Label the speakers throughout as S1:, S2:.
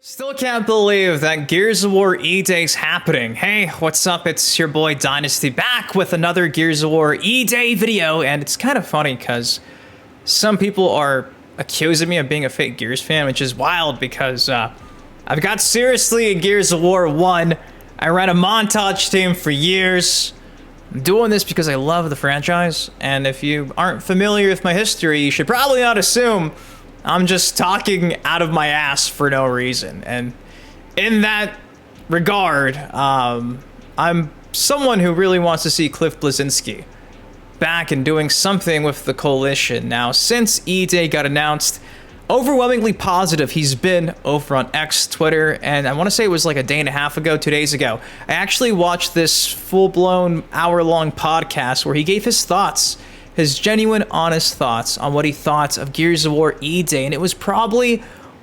S1: Still can't believe that Gears of War E-Day's happening. Hey, what's up? It's your boy Dynasty back with another Gears of War E-Day video, and it's kind of funny because some people are accusing me of being a fake Gears fan, which is wild because I've got seriously in Gears of War 1. I ran a montage team for years. I'm doing this because I love the franchise, and if you aren't familiar with my history, you should probably not assume I'm just talking out of my ass for no reason. And in that regard, I'm someone who really wants to see Cliff Bleszinski back and doing something with the Coalition. Now, since E-Day got announced, overwhelmingly positive he's been over on X, Twitter, and I want to say it was like a day and a half ago, 2 days ago. I actually watched this full-blown hour-long podcast where he gave his thoughts, his genuine, honest thoughts on what he thought of Gears of War E-Day, and it was probably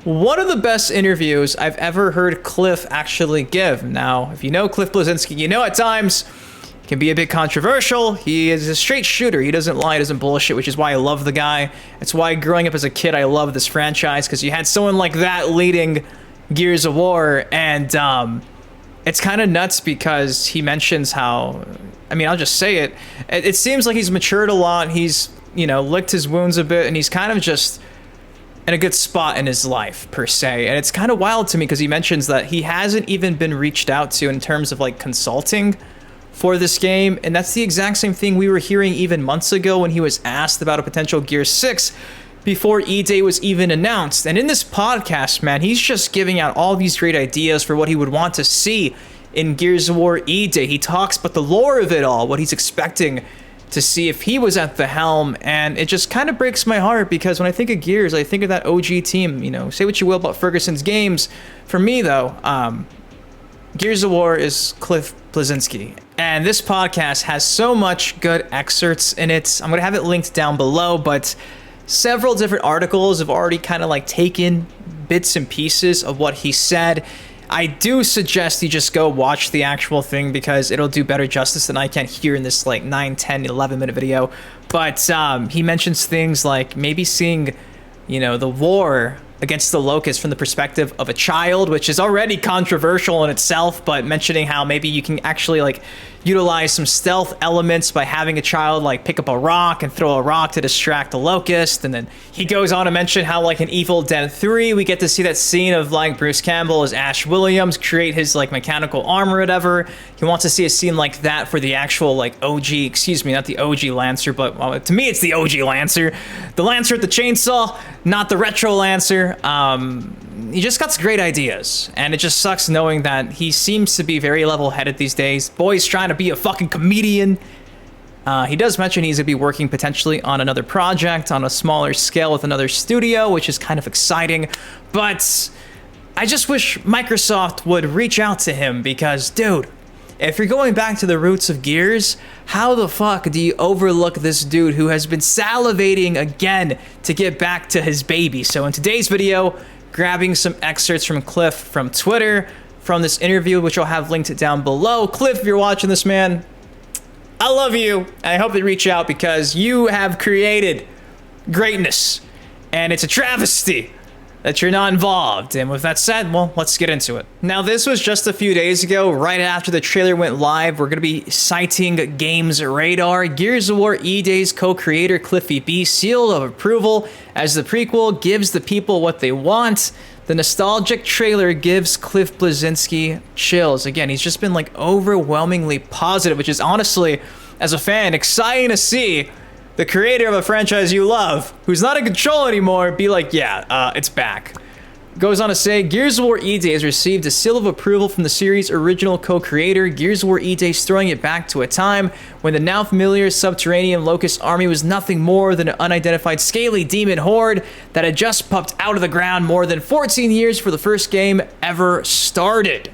S1: one of the best interviews I've ever heard Cliff actually give. Now, if you know Cliff Bleszinski, you know at times it can be a bit controversial. He is a straight shooter. He doesn't lie, doesn't bullshit, which is why I love the guy. It's why growing up as a kid, I love this franchise, because you had someone like that leading Gears of War, and it's kind of nuts because he mentions how, I mean, I'll just say it. It seems like he's matured a lot. He's, you know, licked his wounds a bit, and he's kind of just in a good spot in his life, per se. And it's kind of wild to me because he mentions that he hasn't even been reached out to in terms of, like, consulting for this game. And that's the exact same thing we were hearing even months ago when he was asked about a potential Gear 6 before E-Day was even announced. And in this podcast, man, he's just giving out all these great ideas for what he would want to see in Gears of War E-Day. He talks about the lore of it all, what he's expecting to see if he was at the helm, and it just kind of breaks my heart because when I think of Gears, I think of that OG team. You know, say what you will about Ferguson's games. For me, though, Gears of War is Cliff Bleszinski, and this podcast has so much good excerpts in it. I'm going to have it linked down below, but several different articles have already kind of like taken bits and pieces of what he said. I do suggest you just go watch the actual thing because it'll do better justice than I can here in this like 9, 10, 11 minute video. But he mentions things like maybe seeing, you know, the war against the Locust from the perspective of a child, which is already controversial in itself, but mentioning how maybe you can actually like utilize some stealth elements by having a child like pick up a rock and throw a rock to distract the Locust. And then he goes on to mention how like in Evil Dead 3 we get to see that scene of like Bruce Campbell as Ash Williams create his like mechanical arm or whatever. He wants to see a scene like that for the actual like OG, excuse me, not the OG Lancer, but well, to me it's the OG Lancer, the Lancer with the chainsaw, not the retro Lancer. He just got some great ideas, and it just sucks knowing that he seems to be very level-headed these days. Boy's trying to be a fucking comedian. He does mention he's going to be working potentially on another project on a smaller scale with another studio, which is kind of exciting, but I just wish Microsoft would reach out to him because, dude, if you're going back to the roots of Gears, how the fuck do you overlook this dude who has been salivating again to get back to his baby? So in today's video, grabbing some excerpts from Cliff from Twitter, from this interview, which I'll have linked down below. Cliff, if you're watching this, man, I love you. I hope they reach out because you have created greatness, and it's a travesty that you're not involved. And with that said, well, let's get into it. Now, this was just a few days ago, right after the trailer went live. We're going to be citing Games Radar. Gears of War E-Day's co-creator Cliffy B seal of approval as the prequel gives the people what they want. The nostalgic trailer gives Cliff Bleszinski chills. Again, he's just been like overwhelmingly positive, which is honestly, as a fan, exciting to see the creator of a franchise you love, who's not in control anymore, be like, yeah, it's back. Goes on to say, Gears of War E-Day has received a seal of approval from the series' original co-creator. Gears of War E-Day is throwing it back to a time when the now familiar subterranean Locust army was nothing more than an unidentified scaly demon horde that had just popped out of the ground more than 14 years before the first game ever started.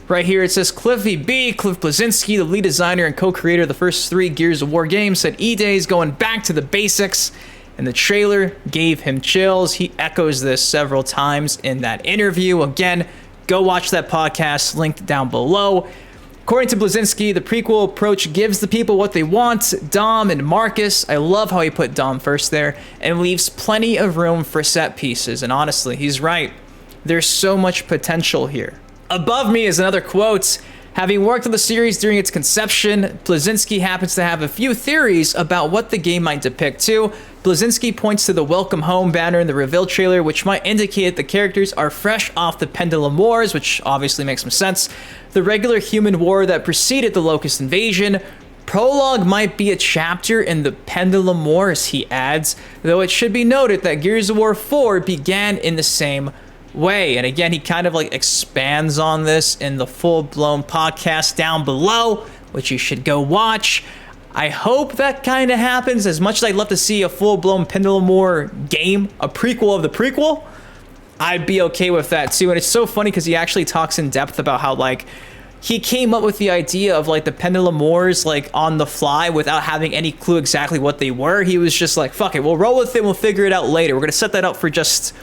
S1: Right here it says Cliffy B, Cliff Bleszinski, the lead designer and co-creator of the first 3 Gears of War games, said E-Day is going back to the basics, and the trailer gave him chills. He echoes this several times in that interview. Again, go watch that podcast, linked down below. According to Bleszinski, the prequel approach gives the people what they want, Dom and Marcus. I love how he put Dom first there, and leaves plenty of room for set pieces. And honestly, he's right. There's so much potential here. Above me is another quote. Having worked on the series during its conception, Bleszinski happens to have a few theories about what the game might depict too. Bleszinski points to the Welcome Home banner in the reveal trailer, which might indicate the characters are fresh off the Pendulum Wars, which obviously makes some sense. The regular human war that preceded the Locust invasion. Prologue might be a chapter in the Pendulum Wars, he adds, though it should be noted that Gears of War 4 began in the same way. And again, he kind of like expands on this in the full-blown podcast down below, which you should go watch. I hope that kind of happens. As much as I'd love to see a full-blown Pendulum War game, a prequel of the prequel, I'd be okay with that too. And it's so funny because he actually talks in depth about how like he came up with the idea of like the Pendulum Wars like on the fly without having any clue exactly what they were. He was just like, fuck it, we'll roll with it, we'll figure it out later. We're gonna set that up for just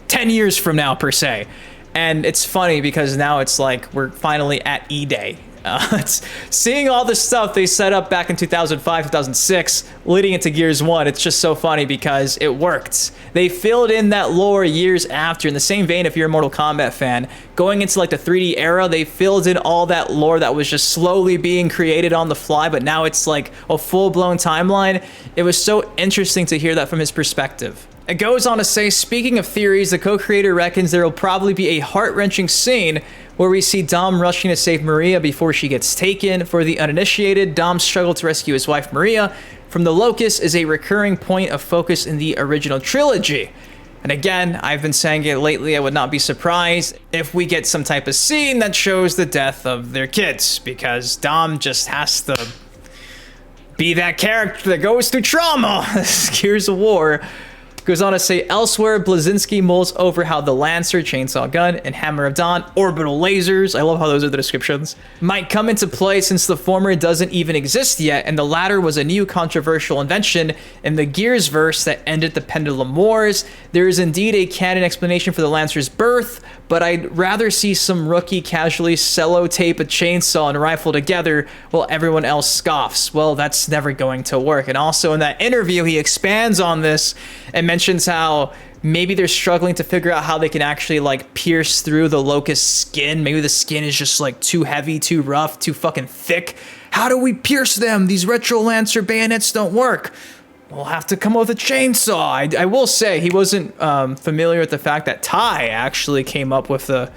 S1: 10 years from now, per se. And it's funny because now it's like we're finally at E-Day. It's seeing all the stuff they set up back in 2005, 2006, leading into Gears 1. It's just so funny because it worked. They filled in that lore years after. In the same vein, if you're a Mortal Kombat fan, going into like the 3D era, they filled in all that lore that was just slowly being created on the fly, but now it's like a full-blown timeline. It was so interesting to hear that from his perspective. It goes on to say, speaking of theories, the co-creator reckons there will probably be a heart-wrenching scene where we see Dom rushing to save Maria before she gets taken. For the uninitiated, Dom's struggle to rescue his wife Maria from the Locust is a recurring point of focus in the original trilogy. And again, I've been saying it lately, I would not be surprised if we get some type of scene that shows the death of their kids, because Dom just has to be that character that goes through trauma. Gears of War goes on to say, elsewhere, Bleszinski mulls over how the Lancer, Chainsaw Gun, and Hammer of Dawn, orbital lasers, I love how those are the descriptions, might come into play since the former doesn't even exist yet, and the latter was a new controversial invention in the Gears verse that ended the Pendulum Wars. There is indeed a canon explanation for the Lancer's birth, but I'd rather see some rookie casually cello-tape a chainsaw and rifle together while everyone else scoffs. Well, that's never going to work. And also in that interview, he expands on this and mentions how maybe they're struggling to figure out how they can actually like pierce through the Locust skin. Maybe the skin is just like too heavy, too rough, too fucking thick. How do we pierce them? These retro Lancer bayonets don't work. We'll have to come up with a chainsaw. I will say he wasn't familiar with the fact that Ty actually came up with the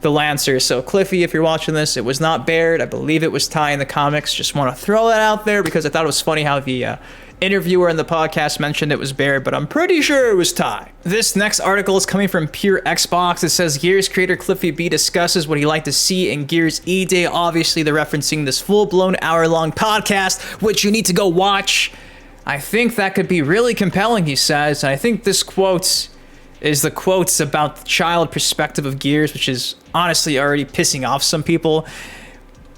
S1: Lancer. So Cliffy, if you're watching this, it was not Baird. I believe it was Ty in the comics. Just want to throw that out there because I thought it was funny how the interviewer in the podcast mentioned it was Baird, but I'm pretty sure it was Ty. This next article is coming from Pure Xbox. It says Gears creator Cliffy B discusses what he'd like to see in Gears E-Day. Obviously, they're referencing this full-blown hour-long podcast, which you need to go watch. I think that could be really compelling, he says, and I think this quote is the quotes about the child perspective of Gears, which is honestly already pissing off some people.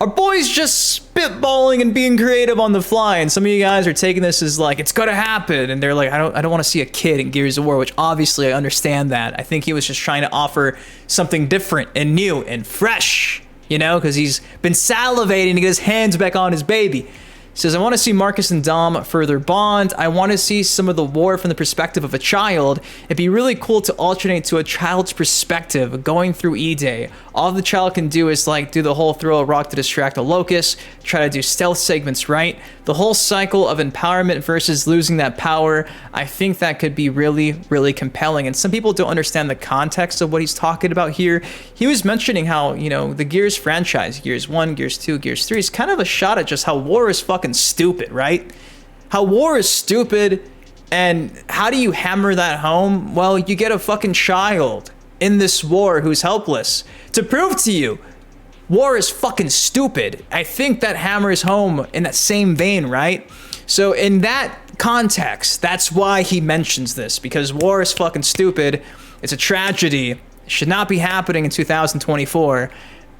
S1: Our boy's just spitballing and being creative on the fly, and some of you guys are taking this as like, it's gonna happen, and they're like, I don't want to see a kid in Gears of War, which obviously I understand that. I think he was just trying to offer something different and new and fresh, you know, because he's been salivating to get his hands back on his baby. Says, I want to see Marcus and Dom further bond. I want to see some of the war from the perspective of a child. It'd be really cool to alternate to a child's perspective going through E-Day. All the child can do is like do the whole throw a rock to distract a locust, try to do stealth segments, right? The whole cycle of empowerment versus losing that power. I think that could be really, really compelling. And some people don't understand the context of what he's talking about here. He was mentioning how, you know, the Gears franchise, Gears 1, Gears 2, Gears 3 is kind of a shot at just how war is fucking stupid, right? How war is stupid, and how do you hammer that home? Well, you get a fucking child in this war who's helpless to prove to you war is fucking stupid. I think that hammers home in that same vein, right? So in that context, that's why he mentions this, because war is fucking stupid. It's a tragedy. It should not be happening in 2024.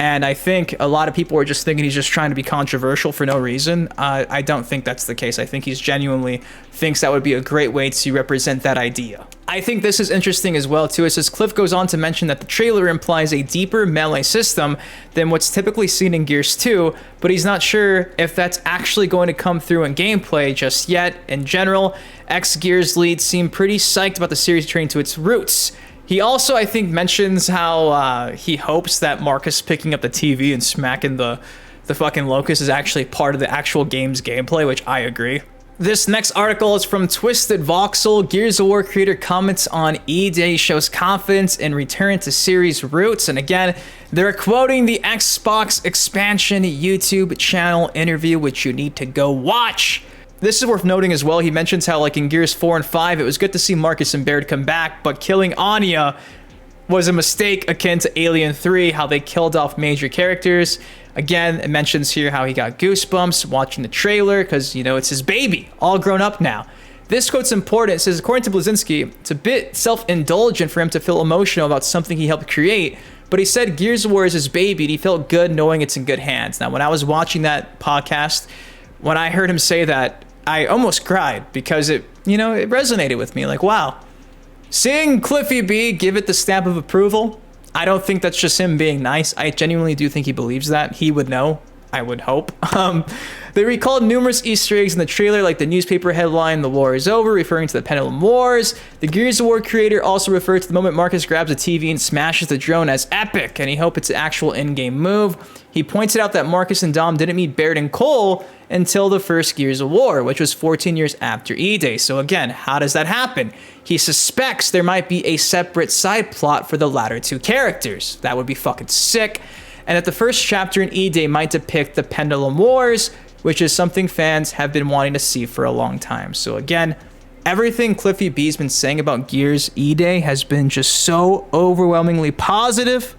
S1: And I think a lot of people are just thinking he's just trying to be controversial for no reason. I don't think that's the case. I think he's genuinely thinks that would be a great way to represent that idea. I think this is interesting as well, too. It says Cliff goes on to mention that the trailer implies a deeper melee system than what's typically seen in Gears 2, but he's not sure if that's actually going to come through in gameplay just yet. In general, ex-Gears leads seem pretty psyched about the series returning to its roots. He also, I think, mentions how he hopes that Marcus picking up the TV and smacking the fucking locust is actually part of the actual game's gameplay, which I agree. This next article is from Twisted Voxel. Gears of War creator comments on E-Day, shows confidence in return to series roots. And again, they're quoting the Xbox expansion YouTube channel interview, which you need to go watch. This is worth noting as well. He mentions how, like, in Gears 4 and 5, it was good to see Marcus and Baird come back, but killing Anya was a mistake akin to Alien 3, how they killed off major characters. Again, it mentions here how he got goosebumps watching the trailer because, you know, it's his baby, all grown up now. This quote's important. It says, according to Bleszinski, it's a bit self-indulgent for him to feel emotional about something he helped create, but he said Gears of War is his baby and he felt good knowing it's in good hands. Now, when I was watching that podcast, when I heard him say that, I almost cried because it, you know, it resonated with me. Like, wow. Seeing Cliffy B give it the stamp of approval, I don't think that's just him being nice. I genuinely do think he believes that. He would know, I would hope. They recalled numerous Easter eggs in the trailer, like the newspaper headline, "The war is over," referring to the Pendulum Wars. The Gears of War creator also referred to the moment Marcus grabs a TV and smashes the drone as epic, and he hoped it's an actual in-game move. He pointed out that Marcus and Dom didn't meet Baird and Cole until the first Gears of War, which was 14 years after E-Day. So again, how does that happen? He suspects there might be a separate side plot for the latter two characters. That would be fucking sick. And that the first chapter in E-Day might depict the Pendulum Wars, which is something fans have been wanting to see for a long time. So again, everything Cliffy B's been saying about Gears E-Day has been just so overwhelmingly positive.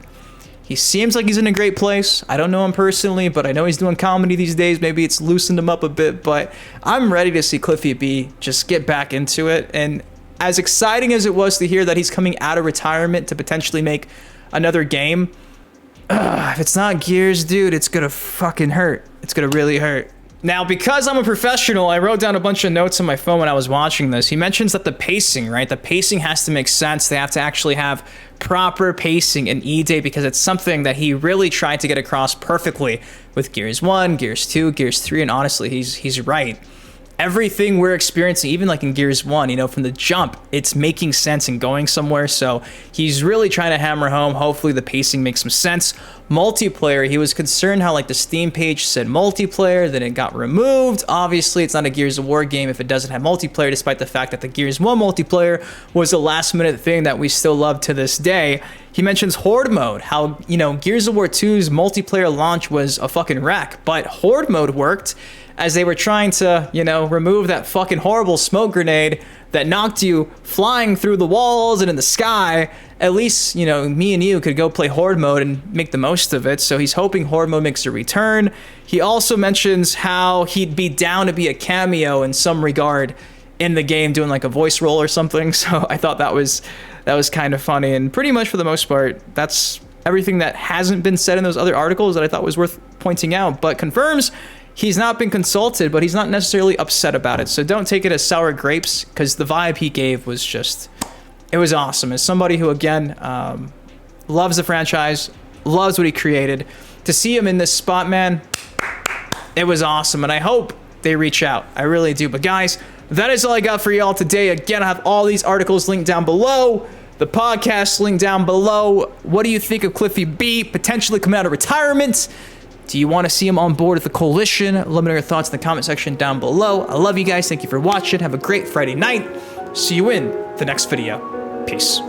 S1: He seems like he's in a great place. I don't know him personally, but I know he's doing comedy these days. Maybe it's loosened him up a bit, but I'm ready to see Cliffy B just get back into it. And as exciting as it was to hear that he's coming out of retirement to potentially make another game, if it's not Gears, dude, it's gonna fucking hurt. It's gonna really hurt. Now, because I'm a professional, I wrote down a bunch of notes on my phone when I was watching this. He mentions that the pacing, right? The pacing has to make sense. They have to actually have proper pacing in E-Day because it's something that he really tried to get across perfectly with Gears 1, Gears 2, Gears 3, and honestly, he's right. Everything we're experiencing, even like in Gears 1, you know, from the jump, it's making sense and going somewhere. So he's really trying to hammer home. Hopefully the pacing makes some sense. Multiplayer, he was concerned how like the Steam page said multiplayer, then it got removed. Obviously, it's not a Gears of War game if it doesn't have multiplayer, despite the fact that the Gears 1 multiplayer was a last minute thing that we still love to this day. He mentions Horde mode, how, you know, Gears of War 2's multiplayer launch was a fucking wreck, but Horde mode worked as they were trying to, you know, remove that fucking horrible smoke grenade that knocked you flying through the walls and in the sky. At least, you know, me and you could go play Horde mode and make the most of it. So he's hoping Horde mode makes a return. He also mentions how he'd be down to be a cameo in some regard in the game, doing like a voice role or something. So I thought that was kind of funny. And pretty much for the most part, that's everything that hasn't been said in those other articles that I thought was worth pointing out. But confirms he's not been consulted, but he's not necessarily upset about it. So don't take it as sour grapes, because the vibe he gave was just, it was awesome. As somebody who, again, loves the franchise, loves what he created, to see him in this spot, man, it was awesome. And I hope they reach out. I really do. But guys, that is all I got for y'all today. Again, I have all these articles linked down below. The podcast linked down below. What do you think of Cliffy B potentially coming out of retirement? Do you want to see him on board with the coalition? Let me know your thoughts in the comment section down below. I love you guys. Thank you for watching. Have a great Friday night. See you in the next video. Peace.